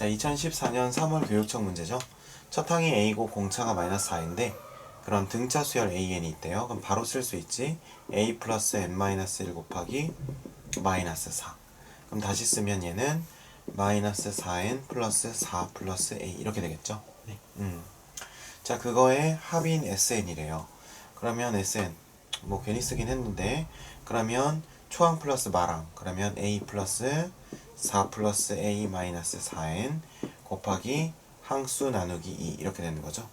자, 2014년 3월 교육청 문제죠. 첫 항이 A고 공차가 마이너스 4인데 그럼 등차 수열 AN이 있대요. 그럼 바로 쓸 수 있지. A 플러스 N-1 곱하기 마이너스 4. 그럼 다시 쓰면 얘는 마이너스 4N 플러스 4 플러스 A 이렇게 되겠죠. 네. 자, 그거의 합인 SN이래요. 그러면 SN 뭐 괜히 쓰긴 했는데 그러면 초항 플러스 마랑 그러면 A 플러스 4 플러스 A 마이너스 4N 곱하기 항수 나누기 2 이렇게 되는 거죠.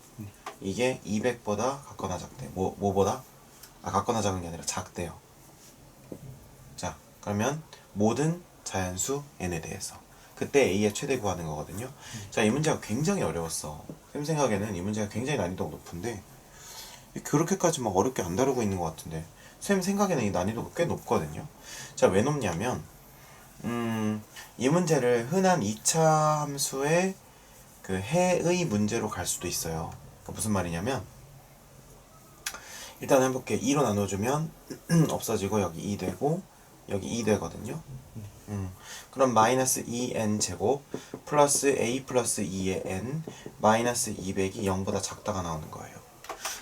이게 200보다 같거나 작대. 뭐보다? 같거나 작은 게 아니라 작대요. 자, 그러면 모든 자연수 n에 대해서 그때 a의 최대 구하는 거거든요. 자, 이 문제가 굉장히 어려웠어. 쌤 생각에는 이 문제가 굉장히 난이도가 높은데 그렇게까지 막 어렵게 안 다루고 있는 것 같은데 쌤 생각에는 이 난이도가 꽤 높거든요. 자, 왜 높냐면 이 문제를 흔한 2차 함수의 그 해의 문제로 갈 수도 있어요. 그러니까 무슨 말이냐면 일단 해볼게. 2로 나눠주면 없어지고 여기 2 되고 여기 2 되거든요. 그럼 마이너스 2n 제곱 플러스 a 플러스 2의 n 마이너스 200이 0보다 작다가 나오는 거예요.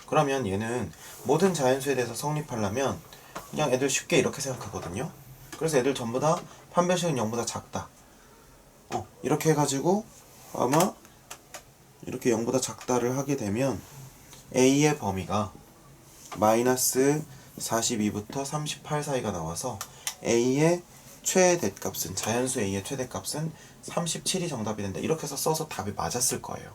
그러면 얘는 모든 자연수에 대해서 성립하려면 그냥 애들 쉽게 이렇게 생각하거든요. 그래서 애들 전부 다 판별식은 0보다 작다. 이렇게 해가지고 아마 이렇게 0보다 작다를 하게 되면 a의 범위가 마이너스 42부터 38 사이가 나와서 a의 최대값은 자연수 a의 최대값은 37이 정답이 된다. 이렇게 해서 써서 답이 맞았을 거예요.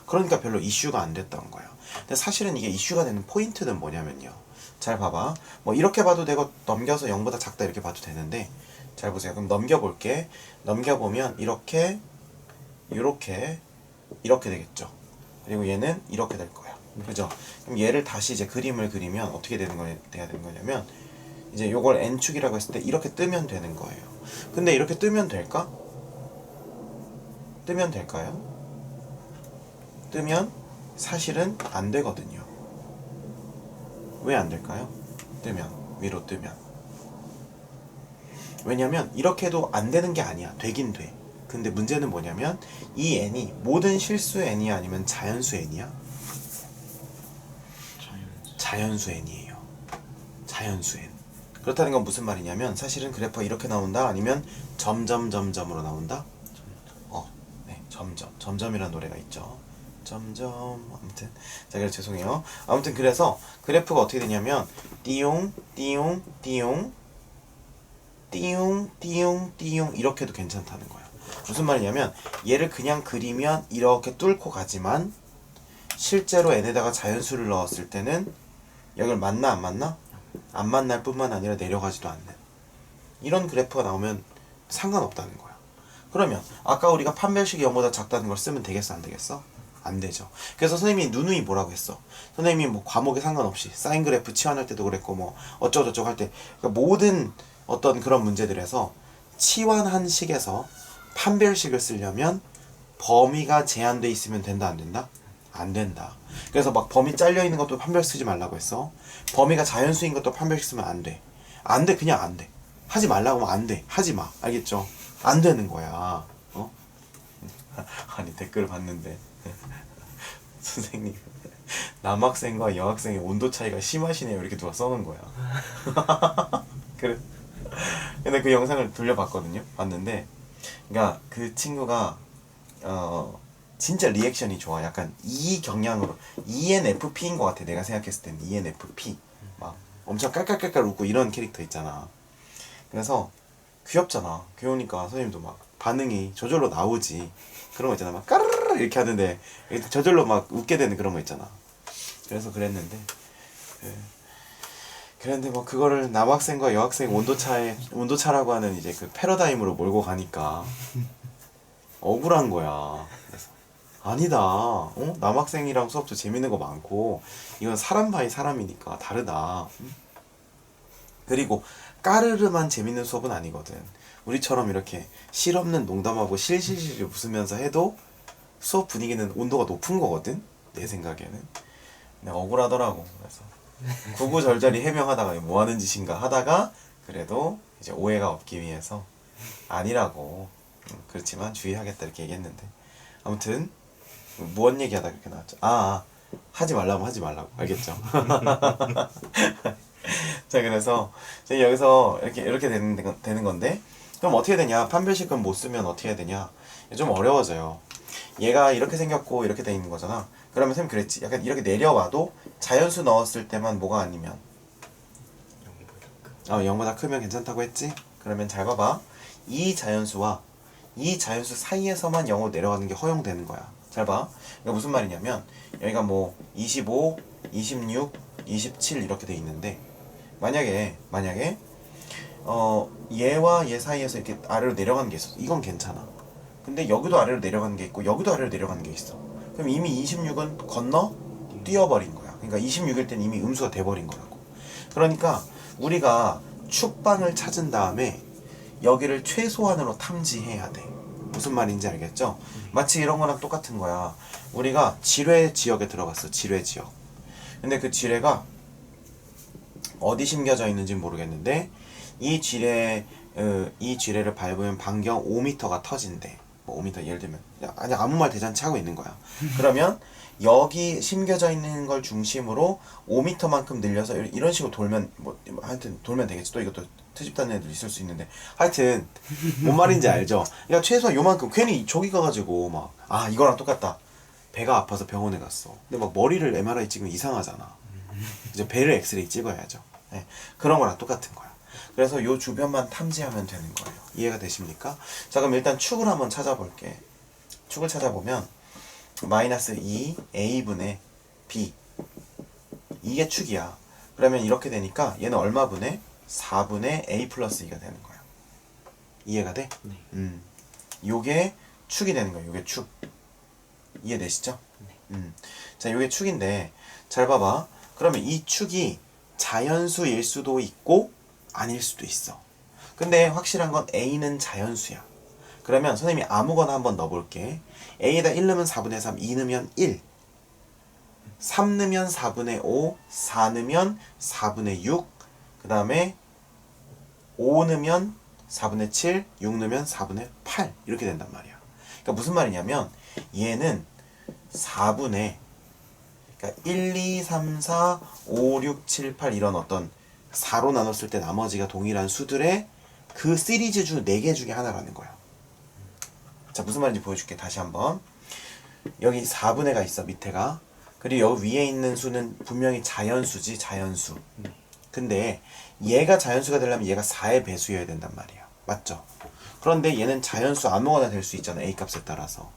그러니까 별로 이슈가 안 됐던 거예요. 근데 사실은 이게 이슈가 되는 포인트는 뭐냐면요. 잘 봐봐. 뭐 이렇게 봐도 되고 넘겨서 0보다 작다 이렇게 봐도 되는데 잘 보세요. 그럼 넘겨볼게. 넘겨보면 이렇게 이렇게 되겠죠. 그리고 얘는 이렇게 될 거야. 그죠? 그럼 얘를 다시 이제 그림을 그리면 어떻게 돼야 되는 거냐면 이제 요걸 n축이라고 했을 때 이렇게 뜨면 되는 거예요. 근데 이렇게 뜨면 될까? 뜨면 될까요? 뜨면 사실은 안 되거든요. 왜 안 될까요? 위로 뜨면. 왜냐면 이렇게도 안 되는 게 아니야. 되긴 돼. 근데 문제는 뭐냐면 이 n이 모든 실수 n이야 아니면 자연수 n이야? 자연수 n이에요. 자연수 n. 그렇다는 건 무슨 말이냐면 사실은 그래프가 이렇게 나온다 아니면 점점점점으로 나온다? 네, 점점이라는 노래가 있죠. 점점 아무튼 자, 그래서 죄송해요. 아무튼 그래서 그래프가 어떻게 되냐면 띠용 띠용 띠용 띠용 띠용 띠용 이렇게 해도 괜찮다는 거예요. 무슨 말이냐면 얘를 그냥 그리면 이렇게 뚫고 가지만 실제로 n에다가 자연수를 넣었을 때는 여기를 만나 안 만나? 안 만날 뿐만 아니라 내려가지도 않는 이런 그래프가 나오면 상관없다는 거야. 그러면 아까 우리가 판별식이 0보다 작다는 걸 쓰면 되겠어 안 되겠어? 안 되죠. 그래서 선생님이 누누이 뭐라고 했어? 선생님이 뭐 과목에 상관없이 사인 그래프 치환할 때도 그랬고 뭐 어쩌고저쩌고 할 때 그러니까 모든 어떤 그런 문제들에서 치환한 식에서 판별식을 쓰려면 범위가 제한돼 있으면 된다 안 된다? 안 된다. 그래서 막 범위 잘려 있는 것도 판별 쓰지 말라고 했어. 범위가 자연수인 것도 판별식 쓰면 안 돼. 안 돼, 그냥 안 돼. 하지 말라고 하면 안 돼. 하지 마. 알겠죠? 안 되는 거야. 아니 댓글 봤는데 선생님 남학생과 여학생의 온도 차이가 심하시네요 이렇게 누가 써놓은 거야. 그래. 근데 그 영상을 돌려봤거든요. 봤는데 그러니까 그 친구가 진짜 리액션이 좋아. 약간 이 경향으로 ENFP인 것 같아. 내가 생각했을 땐 ENFP 막 엄청 깔깔깔깔 웃고 이런 캐릭터 있잖아. 그래서 귀엽잖아. 귀여우니까 선생님도 막 반응이 저절로 나오지. 그런 거 있잖아. 막 까르르 이렇게 하는데 저절로 막 웃게 되는 그런 거 있잖아. 그래서 그랬는데 뭐 그거를 남학생과 여학생 온도차라고 하는 이제 그 패러다임으로 몰고 가니까 억울한 거야. 그래서 아니다. 남학생이랑 수업도 재밌는 거 많고 이건 사람 바이 사람이니까 다르다. 그리고 까르르만 재밌는 수업은 아니거든. 우리처럼 이렇게 실없는 농담하고 실실실 웃으면서 해도 수업 분위기는 온도가 높은 거거든. 내 생각에는. 근데 억울하더라고. 그래서 구구절절히 해명하다가 뭐 하는 짓인가 하다가 그래도 이제 오해가 없기 위해서 아니라고 그렇지만 주의하겠다 이렇게 얘기했는데 아무튼 무언 얘기하다 그렇게 나왔죠. 하지 말라면 하지 말라고. 알겠죠? 자, 그래서 이제 여기서 이렇게 되는 건데, 그럼 어떻게 되냐? 판별식은 못 쓰면 어떻게 해야 되냐? 좀 어려워져요. 얘가 이렇게 생겼고 이렇게 돼 있는 거잖아. 그러면 쌤 그랬지. 약간 이렇게 내려와도 자연수 넣었을 때만 뭐가 아니면 0보다 크면 괜찮다고 했지? 그러면 잘 봐봐. 이 자연수와 이 자연수 사이에서만 0으로 내려가는 게 허용되는 거야. 잘 봐. 이거 무슨 말이냐면 여기가 뭐 25, 26, 27 이렇게 돼 있는데 만약에 얘와 얘 사이에서 이렇게 아래로 내려가는 게 있어. 이건 괜찮아. 근데 여기도 아래로 내려가는 게 있고 여기도 아래로 내려가는 게 있어. 그럼 이미 26은 건너 뛰어버린 거야. 그러니까 26일 땐 이미 음수가 돼버린 거라고. 그러니까 우리가 축방을 찾은 다음에 여기를 최소한으로 탐지해야 돼. 무슨 말인지 알겠죠? 마치 이런 거랑 똑같은 거야. 우리가 지뢰 지역에 들어갔어. 지뢰 지역. 근데 그 지뢰가 어디 심겨져 있는지 모르겠는데 이 지뢰를 밟으면 반경 5m가 터진대. 뭐 5m 예를 들면 아니 아무 말 대잔치 하고 있는 거야. 그러면 여기 심겨져 있는 걸 중심으로 5m만큼 늘려서 이런 식으로 돌면 뭐 하여튼 돌면 되겠지. 또 이것도 트집 다는 애들 있을 수 있는데 하여튼 뭔 말인지 알죠? 그러니까 최소한 요만큼 괜히 저기 가가지고 막 이거랑 똑같다. 배가 아파서 병원에 갔어. 근데 막 머리를 MRI 찍으면 이상하잖아. 이제 배를 엑스레이 찍어야죠. 네, 그런 거랑 똑같은 거야. 그래서 요 주변만 탐지하면 되는 거예요. 이해가 되십니까? 자, 그럼 일단 축을 한번 찾아볼게. 축을 찾아보면 마이너스 2 a분의 b 이게 축이야. 그러면 이렇게 되니까 얘는 얼마분의 4분의 a 플러스 2가 되는 거야. 이해가 돼? 네. 요게 축이 되는 거야. 요게 축. 이해되시죠? 네. 자, 요게 축인데 잘 봐봐. 그러면 이 축이 자연수일 수도 있고 아닐 수도 있어. 근데 확실한 건 a는 자연수야. 그러면 선생님이 아무거나 한번 넣어볼게. a에다 1 넣으면 4분의 3, 2 넣으면 1, 3 넣으면 4분의 5, 4 넣으면 4분의 6, 그 다음에 5 넣으면 4분의 7, 6 넣으면 4분의 8 이렇게 된단 말이야. 그러니까 무슨 말이냐면 얘는 4분의 그러니까 1, 2, 3, 4, 5, 6, 7, 8 이런 어떤 4로 나눴을 때 나머지가 동일한 수들의 그 시리즈 중 4개 중에 하나라는 거야. 자, 무슨 말인지 보여줄게. 다시 한번. 여기 4분의가 있어, 밑에가. 그리고 여기 위에 있는 수는 분명히 자연수지, 자연수. 근데 얘가 자연수가 되려면 얘가 4의 배수여야 된단 말이야. 맞죠? 그런데 얘는 자연수 아무거나 될 수 있잖아, a 값에 따라서.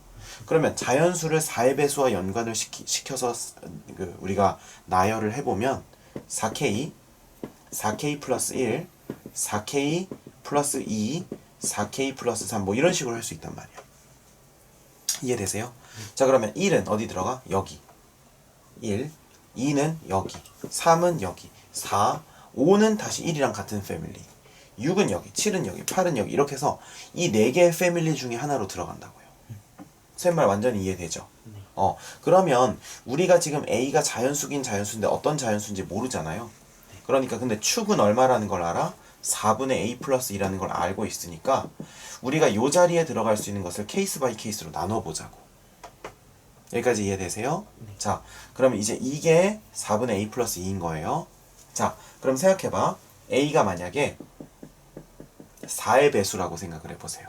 그러면 자연수를 4의 배수와 연관을 시켜서 우리가 나열을 해보면 4k, 4k 플러스 1, 4k 플러스 2, 4k 플러스 3 뭐 이런 식으로 할 수 있단 말이야. 이해되세요? 자, 그러면 1은 어디 들어가? 여기 1, 2는 여기, 3은 여기, 4, 5는 다시 1이랑 같은 패밀리, 6은 여기, 7은 여기, 8은 여기 이렇게 해서 이 4개의 패밀리 중에 하나로 들어간다고요. 쌤 말 완전히 이해되죠? 그러면 우리가 지금 A가 자연수긴 자연수인데 어떤 자연수인지 모르잖아요. 그러니까 근데 축은 얼마라는 걸 알아? 4분의 a 플러스 2라는 걸 알고 있으니까 우리가 요 자리에 들어갈 수 있는 것을 케이스 바이 케이스로 나눠보자고. 여기까지 이해되세요? 네. 자, 그러면 이제 이게 4분의 a 플러스 2인 거예요. 자, 그럼 생각해봐. a가 만약에 4의 배수라고 생각을 해보세요.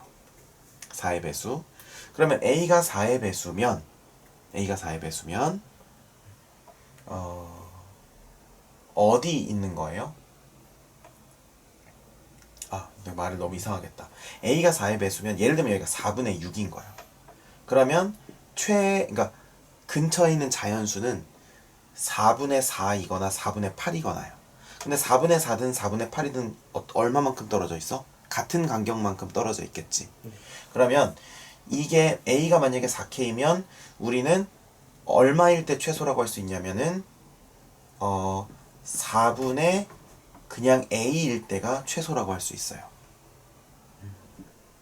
4의 배수. 그러면 a가 4의 배수면 어디 있는 거예요? 내가 말을 너무 이상하겠다. a가 4의 배수면 예를 들면 여기가 4분의 6인 거야. 그러면 그러니까 근처에 있는 자연수는 4분의 4이거나 4분의 8이거나요. 근데 4분의 4든 4분의 8이든 얼마만큼 떨어져 있어? 같은 간격만큼 떨어져 있겠지. 그러면 이게 a가 만약에 4k면 우리는 얼마일 때 최소라고 할 수 있냐면은 4분의 그냥 a일 때가 최소라고 할 수 있어요.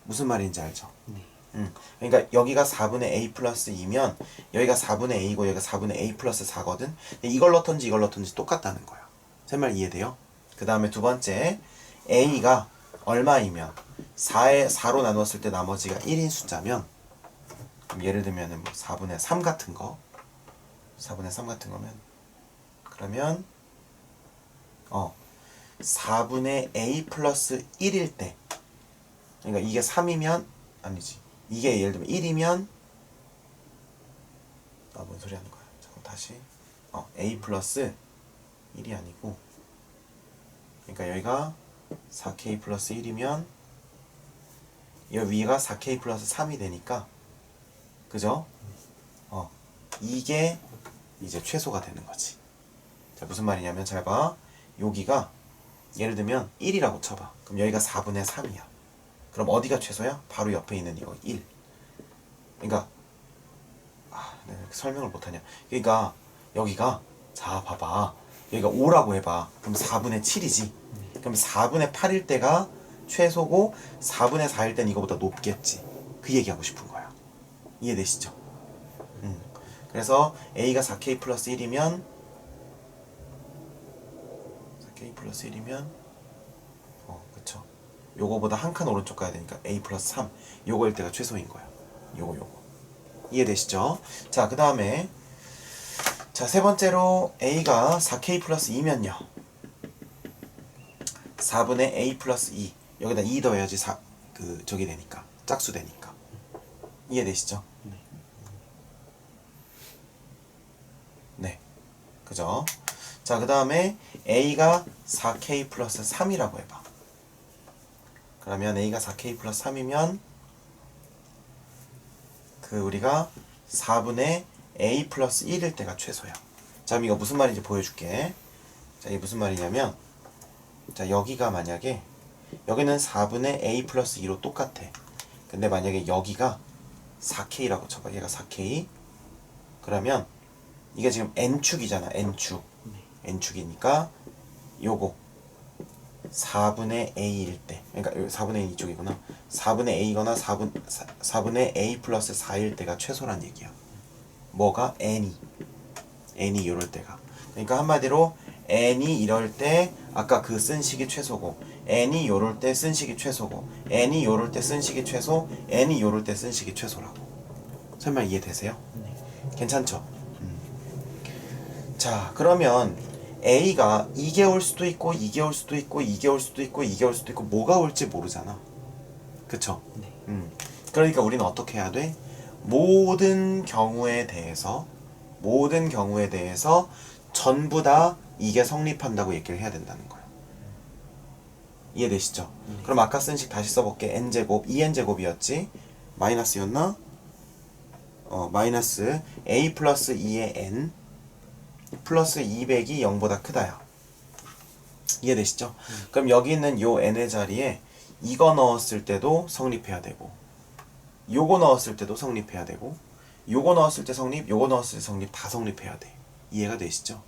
무슨 말인지 알죠? 네. 그러니까 여기가 4분의 a 플러스 2면 여기가 4분의 a고 여기가 4분의 a 플러스 4거든. 근데 이걸 넣던지 이걸 넣던지 똑같다는 거야. 제 말 이해돼요? 그 다음에 두 번째, a가 얼마이면 4로 나눴을 때 나머지가 1인 숫자면 그럼 예를 들면은 뭐 4분의 3 같은 거 4분의 3 같은 거면 그러면 4분의 a 플러스 1일 때 그러니까 이게 3이면 아니지 이게 예를 들면 1이면 뭔 소리 하는 거야 잠깐 다시 a 플러스 1이 아니고 그러니까 여기가 4k 플러스 1이면 이 위가 4k 플러스 3이 되니까 그죠? 이게 이제 최소가 되는 거지. 자, 무슨 말이냐면 잘 봐. 여기가 예를 들면 1이라고 쳐봐. 그럼 여기가 4분의 3이야. 그럼 어디가 최소야? 바로 옆에 있는 이거 1. 그러니까 내가 이렇게 설명을 못하냐. 그러니까 여기가 자 봐봐. 여기가 5라고 해봐. 그럼 4분의 7이지. 그럼 4분의 8일 때가 최소고 4분의 4일 땐 이거보다 높겠지. 그 얘기하고 싶은 거야. 이해되시죠? 그래서 A가 4K 플러스 1이면 4K 플러스 1이면 그쵸. 요거보다 한 칸 오른쪽 가야 되니까 A 플러스 3 요거일 때가 최소인 거야. 요거 이해되시죠? 자, 그 다음에 자, 세 번째로 A가 4K 플러스 2면요 4분의 A 플러스 2 여기다 2 더해야지 저기 되니까 짝수 되니까 이해되시죠? 네 그죠? 자, 그 다음에 A가 4K 플러스 3이라고 해봐. 그러면 A가 4K 플러스 3이면 우리가 4분의 A 플러스 1일 때가 최소야. 자, 그럼 이거 무슨 말인지 보여줄게. 자, 이게 무슨 말이냐면 자, 여기가 만약에 여기는 4분의 A 플러스 2로 똑같아. 근데 만약에 여기가 4K라고 쳐봐. 얘가 4K. 그러면 이게 지금 N축이잖아. N축. N축이니까 요거 4분의 A일 때 그러니까 4분의 A 이쪽이구나. 4분의 A거나 4분의 A 플러스 4일 때가 최소란 얘기야. 뭐가? N이 이럴 때가. 그러니까 한마디로 N이 이럴 때 아까 그 쓴 식이 최소고 N이 요럴 때 쓴 식이 최소고 N이 요럴 때 쓴 식이 최소 N이 요럴 때 쓴 식이 최소라고. 설마 이해되세요? 네. 괜찮죠? 자, 그러면 A가 이게 올 수도 있고 이게 올 수도 있고 이게 올 수도 있고 이게 올 수도 있고 뭐가 올지 모르잖아. 그쵸? 네. 그러니까 우리는 어떻게 해야 돼? 모든 경우에 대해서 전부 다 이게 성립한다고 얘기를 해야 된다는 거야. 이해되시죠? 그럼 아까 쓴 식 다시 써볼게. n제곱 2n제곱이었지? 마이너스였나? 마이너스 a 플러스 2의 n 플러스 200이 0보다 크다야. 이해되시죠? 그럼 여기 있는 요 n의 자리에 이거 넣었을 때도 성립해야 되고 요거 넣었을 때도 성립해야 되고 요거 넣었을 때 성립, 요거 넣었을 때 성립 다 성립해야 돼. 이해가 되시죠?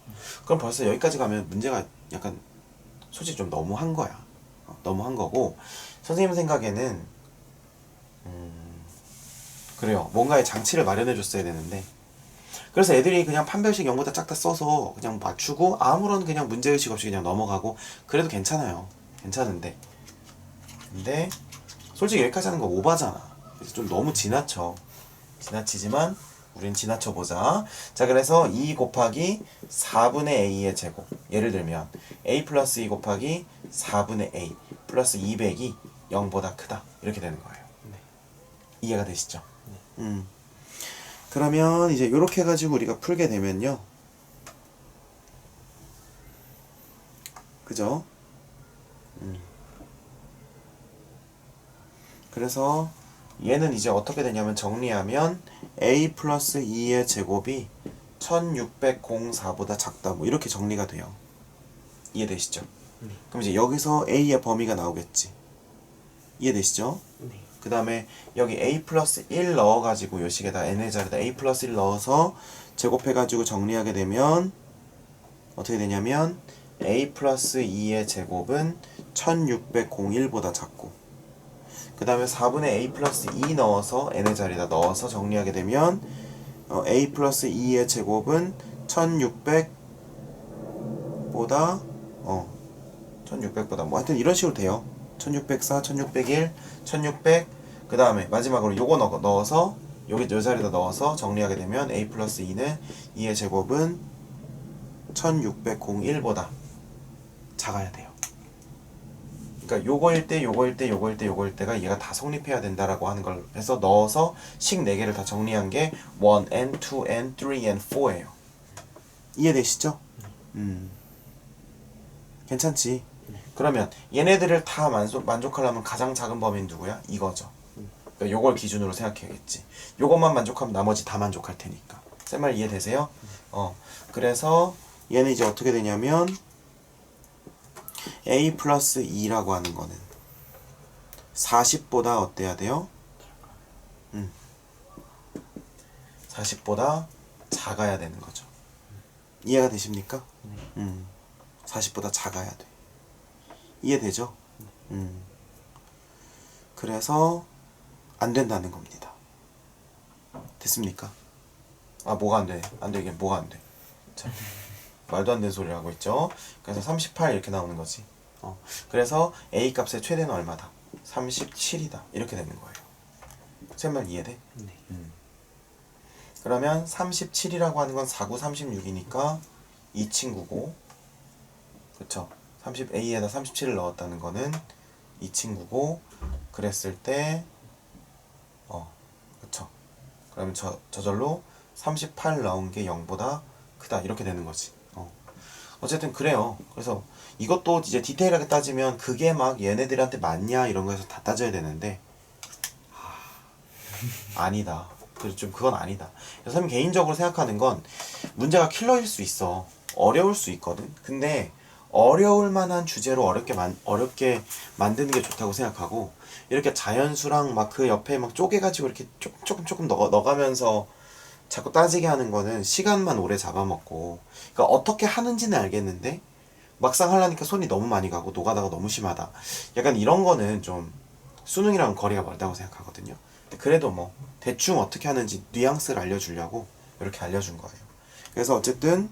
그럼 벌써 여기까지 가면 문제가 약간 솔직히 좀 너무한 거야. 너무한 거고 선생님 생각에는 그래요. 뭔가의 장치를 마련해 줬어야 되는데 그래서 애들이 그냥 판별식 0보다 작다 써서 그냥 맞추고 아무런 그냥 문제의식 없이 그냥 넘어가고 그래도 괜찮아요. 괜찮은데 근데 솔직히 여기까지 하는 거 오바잖아. 그래서 좀 너무 지나쳐. 지나치지만 우린 지나쳐보자. 자, 그래서 2 곱하기 4분의 a의 제곱 예를 들면 a 플러스 2 곱하기 4분의 a 플러스 200이 0보다 크다 이렇게 되는 거예요. 네. 이해가 되시죠? 네. 그러면 이제 요렇게 해가지고 우리가 풀게 되면요 그죠? 그래서 얘는 이제 어떻게 되냐면 정리하면 a 플러스 2의 제곱이 1604보다 작다 뭐 이렇게 정리가 돼요. 이해되시죠? 네. 그럼 이제 여기서 a의 범위가 나오겠지. 이해되시죠? 네. 그 다음에 여기 a 플러스 1 넣어가지고 요 식에다 n의 자리에다 a 플러스 1 넣어서 제곱해가지고 정리하게 되면 어떻게 되냐면 a 플러스 2의 제곱은 1601보다 작고 그 다음에 4분의 a 플러스 2 넣어서 n의 자리에다 넣어서 정리하게 되면 a 플러스 2의 제곱은 1600보다 1600보다 뭐 하여튼 이런 식으로 돼요. 1604, 1601, 1600 그 다음에 마지막으로 요거 넣어서 여기 요 자리에다 넣어서 정리하게 되면 a 플러스 2는 2의 제곱은 1601보다 작아야 돼요. 그러니까 요거일 때 요거일 때 요거일 때 요거일 때가 얘가 다 성립해야 된다라고 하는 걸 해서 넣어서 식 4개를 다 정리한 게 1n, 2n, 3n, 4예요. 이해되시죠? 괜찮지? 그러면 얘네들을 다 만족하려면 가장 작은 범위는 누구야? 이거죠. 그러니까 요걸 기준으로 생각해야겠지. 요것만 만족하면 나머지 다 만족할 테니까. 쌤 말 이해되세요? 그래서 얘는 이제 어떻게 되냐면 a 플러스 2라고 하는 거는 40보다 어때야 돼요? 40보다 작아야 되는 거죠. 이해가 되십니까? 40보다 작아야 돼. 이해되죠? 그래서 안 된다는 겁니다. 됐습니까? 아, 뭐가 안 돼? 안 돼. 이게 뭐가 안 돼? 자, 말도 안 되는 소리를 하고 있죠. 그래서 38 이렇게 나오는 거지. 그래서 a 값의 최대는 얼마다? 37이다. 이렇게 되는 거예요. 제 말 이해돼? 네. 그러면 37이라고 하는 건 4, 9, 36이니까 이 친구고, 그쵸? A에다 37을 넣었다는 거는 이 친구고, 그랬을 때 그쵸? 그러면 저절로 38 나온 게 0보다 크다 이렇게 되는 거지. 어쨌든 그래요. 그래서 이것도 이제 디테일하게 따지면 그게 막 얘네들한테 맞냐 이런 거에서 다 따져야 되는데 아니다. 그래서 좀 그건 아니다. 그래서 선생님 개인적으로 생각하는 건 문제가 킬러일 수 있어. 어려울 수 있거든. 근데 어려울 만한 주제로 어렵게 만드는 게 좋다고 생각하고, 이렇게 자연수랑 막 그 옆에 막 쪼개가지고 이렇게 조금 넣어가면서 자꾸 따지게 하는 거는 시간만 오래 잡아먹고, 그러니까 어떻게 하는지는 알겠는데 막상 하려니까 손이 너무 많이 가고 노가다가 너무 심하다. 약간 이런 거는 좀 수능이랑 거리가 멀다고 생각하거든요. 근데 그래도 뭐 대충 어떻게 하는지 뉘앙스를 알려주려고 이렇게 알려준 거예요. 그래서 어쨌든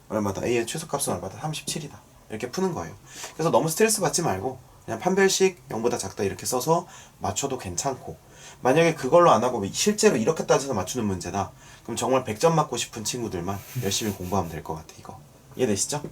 얼마다? A의 최소값은 얼마다? 37이다. 이렇게 푸는 거예요. 그래서 너무 스트레스 받지 말고 그냥 판별식 0보다 작다 이렇게 써서 맞춰도 괜찮고, 만약에 그걸로 안 하고 실제로 이렇게 따져서 맞추는 문제다, 그럼 정말 100점 맞고 싶은 친구들만 열심히 공부하면 될 것 같아. 이거 이해되시죠?